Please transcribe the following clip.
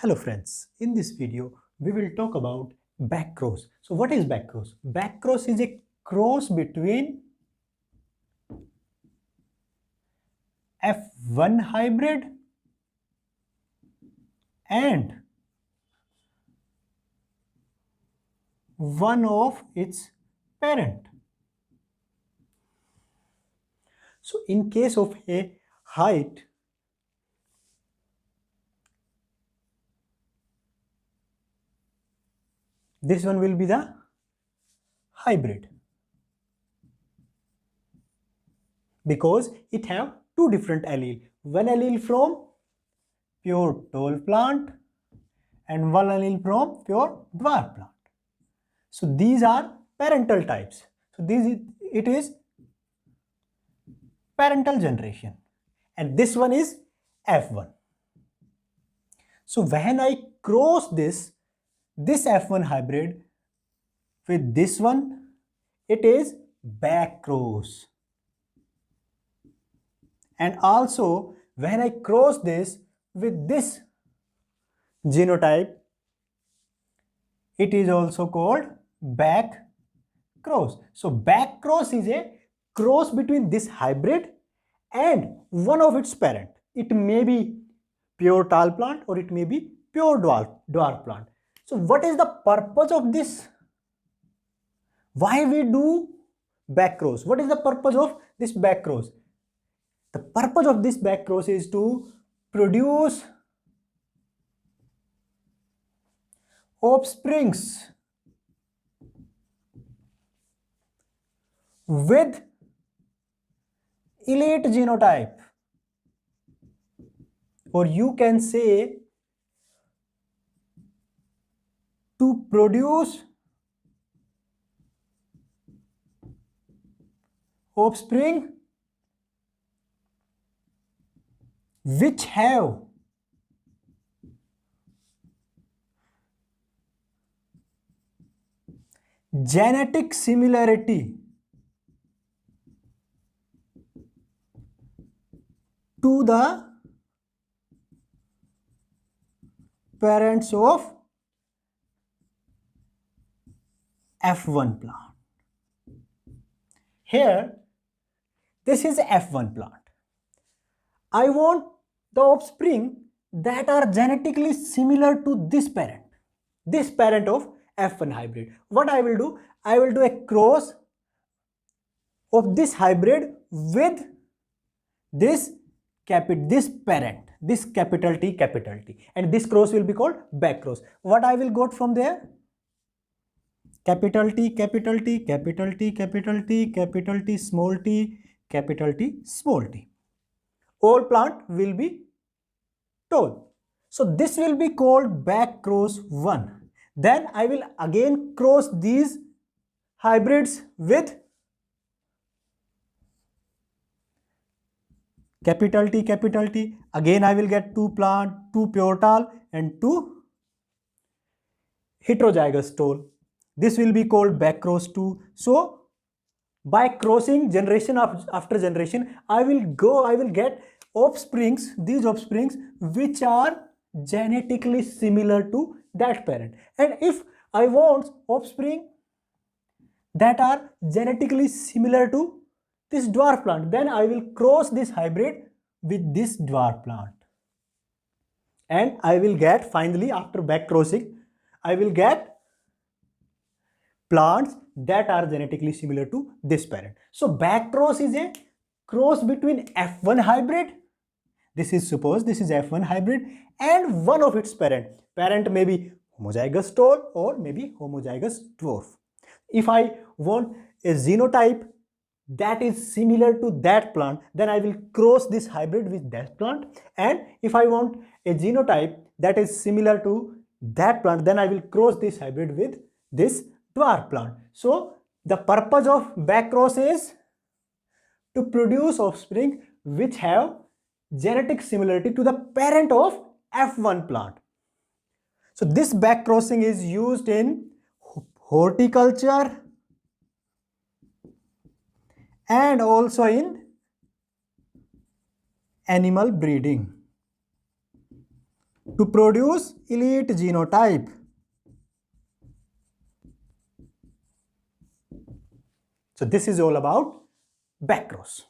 Hello friends, in this video we will talk about backcross. So what is backcross? Backcross is a cross between F1 hybrid and one of its parent. So in case of a height, this one will be the hybrid because it have two different allele. One allele from pure tall plant and one allele from pure dwarf plant. So these are parental types. So it is parental generation and this one is F1. So when I cross this F1 hybrid with this one, it is back cross. And also when I cross this with this genotype, it is also called back cross. So back cross is a cross between this hybrid and one of its parent. It may be pure tall plant or it may be pure dwarf plant. So what is the purpose of this? Why we do back cross? What is the purpose of this back cross? The purpose of this back cross is to produce offsprings with elite genotype, or you can say to produce offspring which have genetic similarity to the parents of F1 plant. Here, this is F1 plant. I want the offspring that are genetically similar to this parent of F1 hybrid. What I will do? I will do a cross of this hybrid with this parent, this capital T, and this cross will be called back cross. What I will got from there? Capital T, capital T, capital T, capital T, capital T, small t, capital T, small t. All plant will be tall. So this will be called back cross 1. Then I will again cross these hybrids with capital T, capital T. Again I will get 2 plant, 2 pure tall and 2 heterozygous tall. This will be called back cross 2. So by crossing generation after generation, I will get offsprings, these offsprings which are genetically similar to that parent. And if I want offspring that are genetically similar to this dwarf plant, then I will cross this hybrid with this dwarf plant. And I will get, finally after back crossing, I will get plants that are genetically similar to this parent. So back cross is a cross between F1 hybrid. Suppose this is F1 hybrid and one of its parent. Parent may be homozygous tall or maybe homozygous dwarf. If I want a genotype that is similar to that plant, then I will cross this hybrid with that plant. And if I want a genotype that is similar to that plant, then I will cross this hybrid with this dwarf plant. So the purpose of back cross is to produce offspring which have genetic similarity to the parent of F1 plant. So this back crossing is used in horticulture and also in animal breeding. to produce elite genotype. So this is all about backcross.